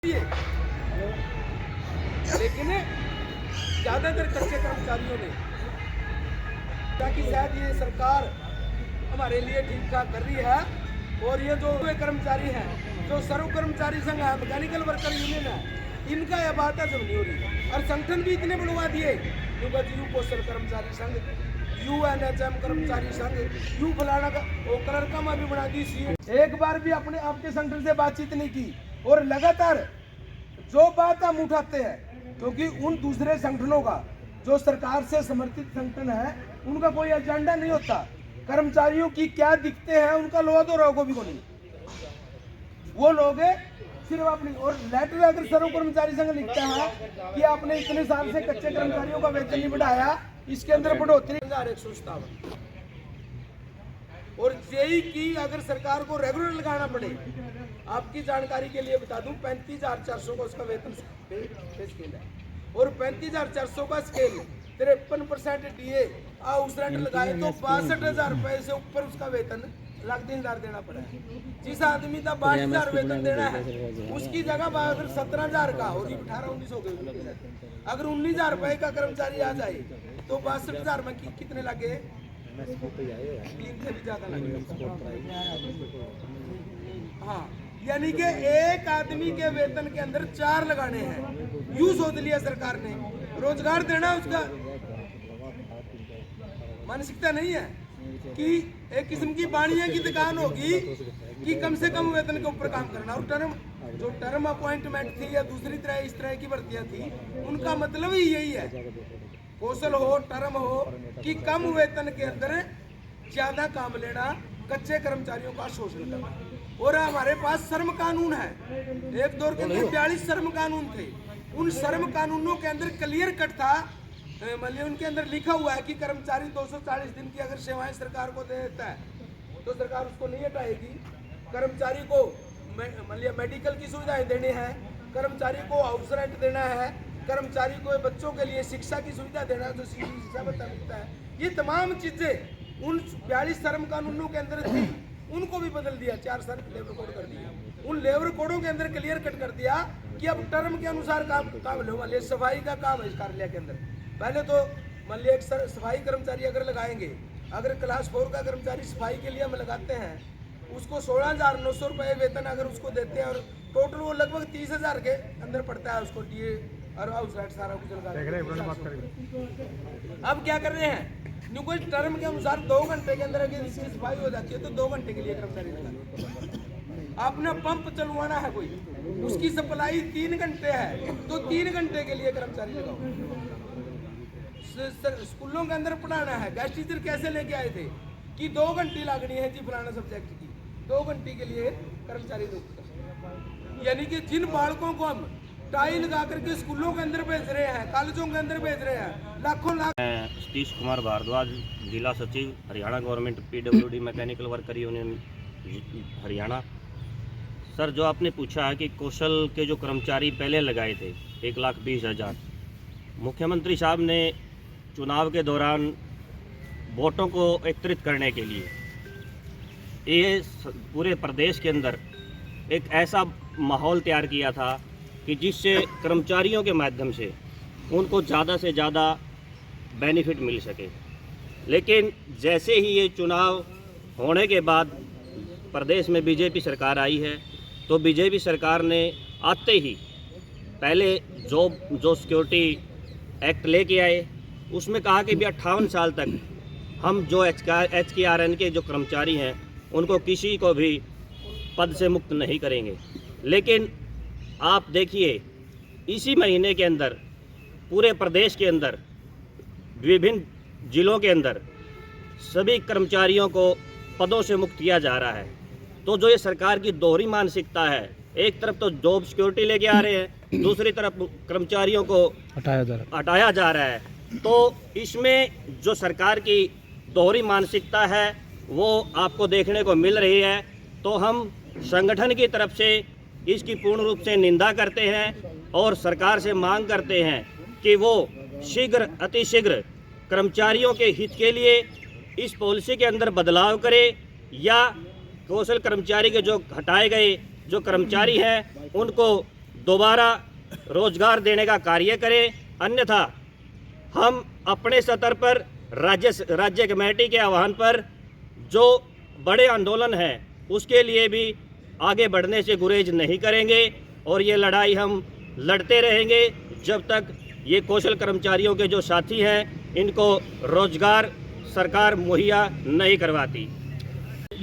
लेकिन ज्यादातर कच्चे कर्मचारियों ने, ताकि शायद ये सरकार हमारे लिए ठीक ठाक कर रही है, और ये जो कर्मचारी हैं, जो सर्व कर्मचारी संघ है, मैकेनिकल वर्कर यूनियन है, इनका यह बात है जब नहीं हो रही। और संगठन भी इतने बढ़वा दिए, यू पोस्टल कर्मचारी संघ, UNHM कर्मचारी संघ, यू फलाना का वो कलर का भी बना दी। एक बार भी अपने आपके संगठन से बातचीत नहीं की, और लगातार जो बात हम उठाते हैं, क्योंकि उन दूसरे संगठनों का जो सरकार से समर्थित संगठन है, उनका कोई एजेंडा नहीं होता। कर्मचारियों की क्या दिखते हैं उनका लोहा तो रोगो भी को नहीं, वो लोग सिर्फ अपनी। और लेटर अगर सर्व कर्मचारी संघ लिखता है कि आपने इतने साल से कच्चे कर्मचारियों का वेतन नहीं बढ़ाया, इसके अंदर बढ़ोतरी 1157। और जेई की अगर सरकार को रेगुलर लगाना पड़े, आपकी जानकारी के लिए बता दूं, 35,400 का उसका वेतन स्केल है, और 35,400 का स्केल 53% DA हाउस रेंट लगाए तो 62,000 रुपए से ऊपर उसका वेतन लाख 3,000 देना पड़ा। जिस आदमी का 22,000 वेतन देना है, उसकी जगह अगर 17,000 का और 18-19 हो गए, अगर 19,000 रुपए का कर्मचारी आ जाए तो 62,000 में कितने लगे? 3 से भी ज्यादा लगे। हाँ, यानी कि एक आदमी के वेतन के अंदर 4 लगाने हैं। यूं सोच लिया सरकार ने, रोजगार देना उसका मानसिकता नहीं है कि एक किस्म की बाणिया की दुकान होगी कि कम से कम वेतन के ऊपर काम करना। और टर्म अपॉइंटमेंट थी या दूसरी तरह इस तरह की भर्तियां थी, उनका मतलब ही यही है, कौशल हो, टर्म हो, कि कम वेतन के अंदर ज्यादा काम लेना, कच्चे कर्मचारियों का शोषण करना। और हमारे पास श्रम कानून है, एक दौर के अंदर 42 श्रम कानून थे। उन श्रम कानूनों के अंदर क्लियर कट था, मतलब उनके अंदर लिखा हुआ है कि कर्मचारी 240 दिन की अगर सेवाएं सरकार को दे देता है तो सरकार उसको नहीं हटाएगी। कर्मचारी को मतलब मेडिकल की सुविधाएं देनी है, कर्मचारी को हाउस रेंट देना है, कर्मचारी को बच्चों के लिए शिक्षा की सुविधा देना है, जो शिक्षा भत्ता मिलता है। ये तमाम चीजें उन 42 श्रम कानूनों के अंदर थी, उनको भी बदल दिया, 4 साल लेबर कोड कर दिया। उन लेबर कोडों के अंदर क्लियर कट कर दिया कि अब टर्म के अनुसार काम लो। मान लिया सफाई का काम है इस कार्यालय के अंदर, पहले तो मान लिया एक सफाई कर्मचारी अगर लगाएंगे, अगर क्लास 4 का कर्मचारी सफाई के लिए हम लगाते हैं, उसको 16,900 रुपये वेतन अगर उसको देते हैं, और टोटल वो लगभग 30,000 के अंदर पड़ता है उसको, DA और हाउस रेंट सारा कुछ लगा। अब क्या कर रहे हैं, कोई टर्म के अनुसार 2 घंटे के अंदर अगर इसकी सफाई हो जाती है तो 2 घंटे के लिए कर्मचारी लगा। आपने पंप चलवाना है कोई, उसकी सप्लाई 3 घंटे है तो 3 घंटे के लिए कर्मचारी लगाओ। स्कूलों के अंदर पढ़ाना है, गेस्ट टीचर कैसे लेके आए थे कि 2 घंटे लागनी है जी फलाना सब्जेक्ट की, 2 घंटे के लिए कर्मचारी नियुक्त। यानी कि जिन बालकों को हम टाई लगा करके स्कूलों के अंदर भेज रहे हैं, कॉलेजों के अंदर भेज रहे हैं, लाखों लाख। सतीश कुमार भारद्वाज, जिला सचिव Haryana government PWD mechanical worker union Haryana. Sir, जो आपने पूछा है कि कौशल के जो कर्मचारी पहले लगाए थे 1,20,000, मुख्यमंत्री साहब ने चुनाव के दौरान वोटों को एकत्रित करने के लिए ये पूरे प्रदेश के अंदर एक ऐसा माहौल तैयार किया था कि जिससे कर्मचारियों के माध्यम से उनको ज़्यादा से ज़्यादा बेनिफिट मिल सके। लेकिन जैसे ही ये चुनाव होने के बाद प्रदेश में BJP सरकार आई है, तो BJP सरकार ने आते ही पहले जो सिक्योरिटी एक्ट लेके आए, उसमें कहा कि भी 58 साल तक हम जो HKRN के जो कर्मचारी हैं उनको किसी को भी पद से मुक्त नहीं करेंगे। लेकिन आप देखिए, इसी महीने के अंदर पूरे प्रदेश के अंदर विभिन्न जिलों के अंदर सभी कर्मचारियों को पदों से मुक्त किया जा रहा है। तो जो ये सरकार की दोहरी मानसिकता है, एक तरफ तो जॉब सिक्योरिटी लेके आ रहे हैं, दूसरी तरफ कर्मचारियों को हटाया जा रहा है। तो इसमें जो सरकार की दोहरी मानसिकता है वो आपको देखने को मिल रही है। तो हम संगठन की तरफ से इसकी पूर्ण रूप से निंदा करते हैं और सरकार से मांग करते हैं कि वो अतिशीघ्र कर्मचारियों के हित के लिए इस पॉलिसी के अंदर बदलाव करे, या कौशल कर्मचारी के जो हटाए गए जो कर्मचारी हैं उनको दोबारा रोजगार देने का कार्य करें, अन्यथा हम अपने स्तर पर राज्य कमेटी के आह्वान पर जो बड़े आंदोलन है उसके लिए भी आगे बढ़ने से गुरेज नहीं करेंगे और ये लड़ाई हम लड़ते रहेंगे जब तक ये कौशल कर्मचारियों के जो साथी हैं इनको रोजगार सरकार मुहैया नहीं करवाती।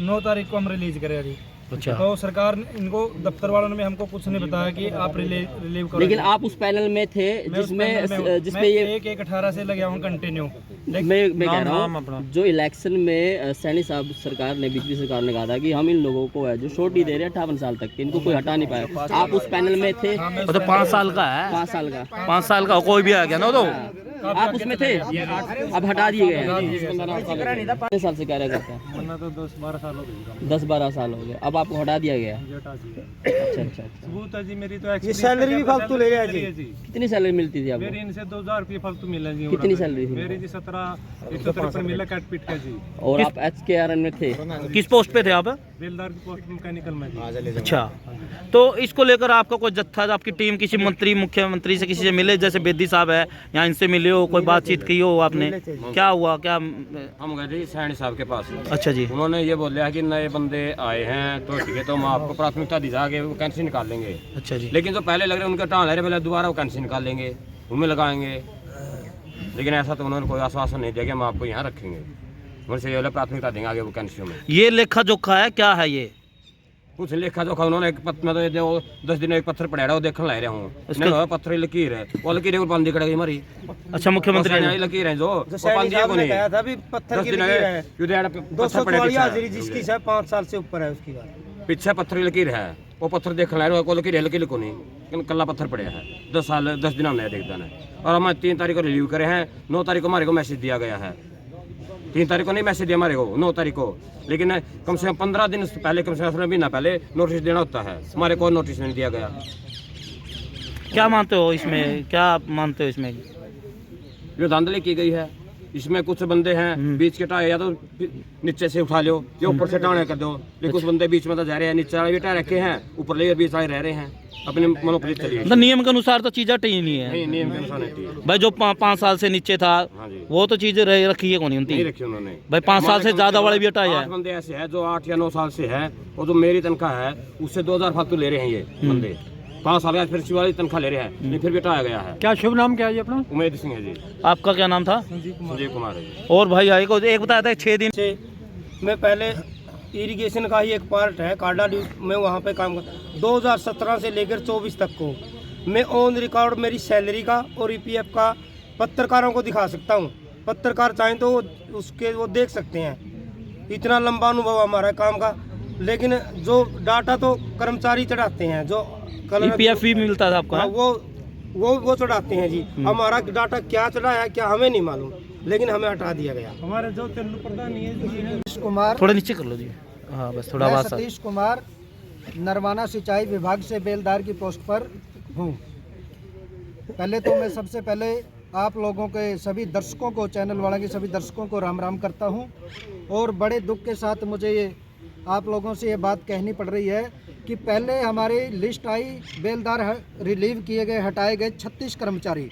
9 तारीख को हम रिलीज करें जी। अच्छा। तो सरकार ने इनको दफ्तर वालों ने हमको कुछ नहीं बताया कि आप रिलीव करो। लेकिन आप उस पैनल में थे जिसमें ये 1/18 से लगे हूँ कंटिन्यू। मैं कह रहा हूँ जो इलेक्शन में सैनी साहब सरकार ने बीजेपी सरकार ने कहा था कि हम इन लोगों को है जो छोटी दे रहे हैं 58 साल तक, इनको कोई हटा नहीं पाया। आप उस पैनल में थे? तो 5 साल का है, 5 साल का 5 साल का कोई भी आ गया ना तो आप उसमें थे, अब हटा दिए गए हैं। कितने साल से कार्य करते हैं? तो 10-12 साल हो गए। 10-12 साल हो गए, अब आपको हटा दिया गया। अच्छा अच्छा। सबूत है जी मेरी तो ये सैलरी भी फालतू ले रहे हैं जी। कितनी सैलरी मिलती थी आपको? मेरी इनसे 2000 रुपये फालतू मिला जी। कितनी सैलरी थी? मेरी जी 17 मिला कट पीट का जी। और आप HKRN में थे? किस पोस्ट पे थे आप? बेलदार की पोस्ट मैकेनिकल में जी। अच्छा, तो इसको लेकर आपका कोई जत्था, आपकी टीम किसी मंत्री मुख्यमंत्री से किसी से मिले, जैसे बेदी साहब है यहाँ, इनसे मिले हो, कोई बातचीत की हो आपने? क्या हुआ? क्या हम गए थे सैनी साहब के पास। अच्छा जी। उन्होंने ये बोला कि नए बंदे आए हैं तो ठीक है, तो हम आपको प्राथमिकता दी जाके वैकेंसी निकाल लेंगे। अच्छा जी। लेकिन जो पहले लग रहे उनका टाल है, पहले दोबारा वैकेंसी निकाल लेंगे, उनमें लगाएंगे। लेकिन ऐसा तो उन्होंने कोई आश्वासन नहीं दिया कि हम आपको यहाँ रखेंगे। उनसे ये प्राथमिकता देंगे आगे वैकेंसियों में। ये लेखा जोखा है, क्या है ये? कुछ लेखा जोखा उन्होंने एक पत्र में तो ये 10 दिन एक पत्थर पड़ा रहा, वो देखने ला रहा हूँ। नहीं पत्थर की लकीर है, वो लकीर है बंदी करेगी हमारी। अच्छा, मुख्यमंत्री ने लकीर है जो कहा था भी पत्थर की लकीर है। 244 हाजिरी जिसकी शायद 5 साल से ऊपर है उसकी बात। पीछे पत्थर की लकीर है, वो पत्थर देख ला रहे हो, लकीर है, लकीर को नहीं, कल्ला पत्थर पड़े है। 10 दिन हमने देखता है। और हम 3 तारीख को रिलीव करे हैं, 9 तारीख को हमारे को मैसेज दिया गया है। 3 तारीख को नहीं मैसेज दिया हमारे को, 9 तारीख को। लेकिन कम से कम 15 दिन पहले, कम से कम महीना पहले नोटिस देना होता है, हमारे को नोटिस नहीं दिया गया। क्या मानते हो इसमें, क्या मानते हो इसमें? ये धांधली की गई है। इसमें कुछ बंदे हैं बीच के टाए या तो नीचे से उठा लो या ऊपर से टाणे कर दो, लेकिन कुछ बंदे बीच में तो जा रहे हैं, नीचे वाले भी टाए रखे हैं, ऊपर ले बीच वाले रह रहे हैं, अपने मनोप्रीत चलिए। मतलब नियम के अनुसार तो चीज़ हटी नहीं है। नहीं, नियम के अनुसार नहीं है भाई। जो 5 साल से नीचे था हाँ जी, वो तो चीज़ें रखी है, कौन नहीं उनकी रखी उन्होंने भाई। 5 साल से ज़्यादा वाले भी हटाए 8 हैं। बंदे ऐसे हैं जो 8 या 9 साल से है, और जो मेरी तनख्वाह है उससे 2000 फालतू ले रहे हैं ये बंदे। 5 साल फिर वाली तनख्वाह ले रहे हैं, लेकिन फिर भी हटाया गया है। क्या शुभ नाम क्या है जी अपना? उमेद सिंह है जी। आपका क्या नाम था? संजीव कुमार है जी। और भाई आए को एक बताया था 6 दिन से मैं पहले इरिगेशन का ही एक पार्ट है काडा में, वहाँ पे काम कर 2017 से लेकर 24 तक को मैं ऑन रिकॉर्ड मेरी सैलरी का और EPF का पत्रकारों को दिखा सकता हूँ। पत्रकार चाहें तो उसके वो देख सकते हैं। इतना लंबा अनुभव हमारा काम का। लेकिन जो डाटा तो कर्मचारी चढ़ाते हैं, जो EPF भी मिलता था आपको? हाँ, वो चढ़ाते हैं जी। हमारा डाटा क्या चढ़ाया क्या हमें नहीं मालूम, लेकिन हमें हटा दिया गया। हमारे जो तेलू प्रधान है सतीश कुमार, थोड़ा नीचे कर लो जी। हाँ बस थोड़ा मैं आवाज। सतीश कुमार नरवाना सिंचाई विभाग से बेलदार की पोस्ट पर हूँ। पहले तो मैं सबसे पहले आप लोगों के सभी दर्शकों को, चैनल वाला के सभी दर्शकों को राम राम करता हूँ। और बड़े दुख के साथ मुझे ये आप लोगों से ये बात कहनी पड़ रही है कि पहले हमारी लिस्ट आई, बेलदार रिलीव किए गए, हटाए गए 36 कर्मचारी।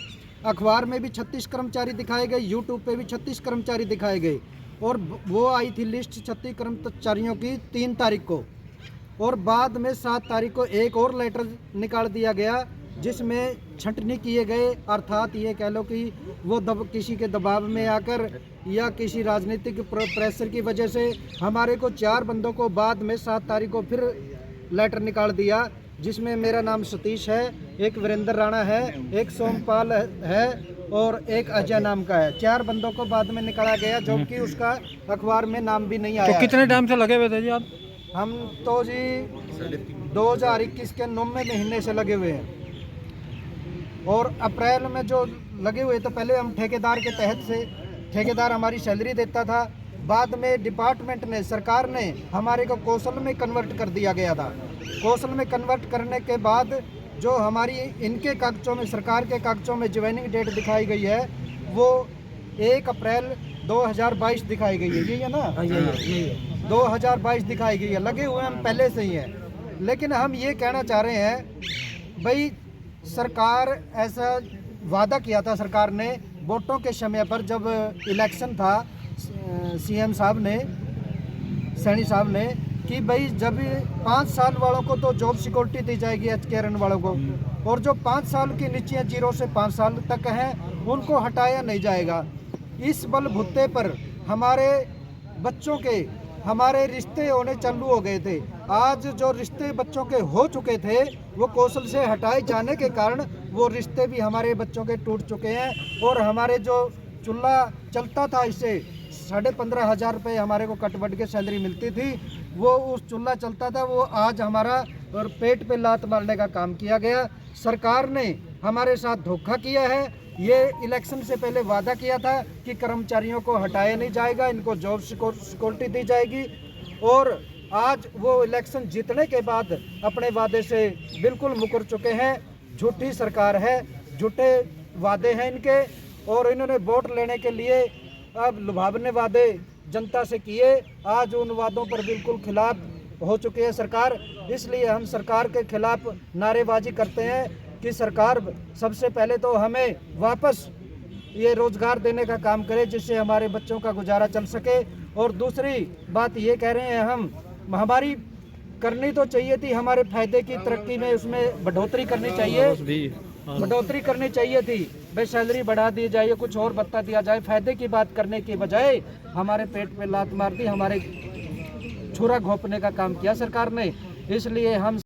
अखबार में भी 36 कर्मचारी दिखाए गए, यूट्यूब पे भी 36 कर्मचारी दिखाए गए। और वो आई थी लिस्ट 36 कर्मचारियों की 3 तारीख को। और बाद में 7 तारीख को एक और लेटर निकाल दिया गया जिसमें छंटनी किए गए। अर्थात ये कह लो कि वो किसी के दबाव में आकर या किसी राजनीतिक प्रेशर की वजह से हमारे को 4 बंदों को बाद में 7 तारीख को फिर लेटर निकाल दिया, जिसमें मेरा नाम सतीश है, एक वीरेंद्र राणा है, एक सोमपाल है और एक अजय नाम का है। 4 बंदों को बाद में निकाला गया, जो कि उसका अखबार में नाम भी नहीं आया। तो कितने टाइम से लगे हुए थे जी आप? हम तो जी 2021 के 9वें महीने से लगे हुए हैं। और अप्रैल में जो लगे हुए तो पहले हम ठेकेदार के तहत से, ठेकेदार हमारी सैलरी देता था। बाद में डिपार्टमेंट ने, सरकार ने हमारे को कौशल में कन्वर्ट कर दिया गया था। कौशल में कन्वर्ट करने के बाद जो हमारी इनके कागजों में, सरकार के कागजों में ज्वाइनिंग डेट दिखाई गई है वो 1 अप्रैल 2022 दिखाई गई है। यही है ना? यही है, 2022 दिखाई गई है। लगे हुए हम पहले से ही हैं। लेकिन हम ये कहना चाह रहे हैं भाई सरकार ऐसा वादा किया था सरकार ने वोटों के समय पर, जब इलेक्शन था, सीएम साहब ने, सैनी साहब ने, कि भाई जब 5 साल वालों को तो जॉब सिक्योरिटी दी जाएगी, एचकेआरएन वालों को, और जो 5 साल की नीचे 0 से 5 साल तक हैं उनको हटाया नहीं जाएगा। इस बलबूते पर हमारे बच्चों के हमारे रिश्ते होने चालू हो गए थे। आज जो रिश्ते बच्चों के हो चुके थे वो कौशल से हटाए जाने के कारण वो रिश्ते भी हमारे बच्चों के टूट चुके हैं। और हमारे जो चूल्हा चलता था, इससे 15,500 रुपये हमारे को कटवट के सैलरी मिलती थी, वो उस चूल्हा चलता था, वो आज हमारा और पेट पे लात मारने का काम किया गया। सरकार ने हमारे साथ धोखा किया है। ये इलेक्शन से पहले वादा किया था कि कर्मचारियों को हटाया नहीं जाएगा, इनको जॉब सिक्योरिटी दी जाएगी, और आज वो इलेक्शन जीतने के बाद अपने वादे से बिल्कुल मुकर चुके हैं। झूठी सरकार है, झूठे वादे हैं इनके, और इन्होंने वोट लेने के लिए अब लुभावने वादे जनता से किए, आज उन वादों पर बिल्कुल खिलाफ हो चुकी है सरकार। इसलिए हम सरकार के खिलाफ नारेबाजी करते हैं कि सरकार सबसे पहले तो हमें वापस ये रोजगार देने का काम करे, जिससे हमारे बच्चों का गुजारा चल सके। और दूसरी बात ये कह रहे हैं हम, हमारी करनी तो चाहिए थी, हमारे फायदे की तरक्की में उसमें बढ़ोतरी करनी चाहिए, बढ़ोतरी करनी चाहिए थी, भाई सैलरी बढ़ा दी जाए, कुछ और भत्ता दिया जाए। फायदे की बात करने के बजाय हमारे पेट पे लात मार दी, हमारे छुरा घोंपने का काम किया सरकार ने। इसलिए हम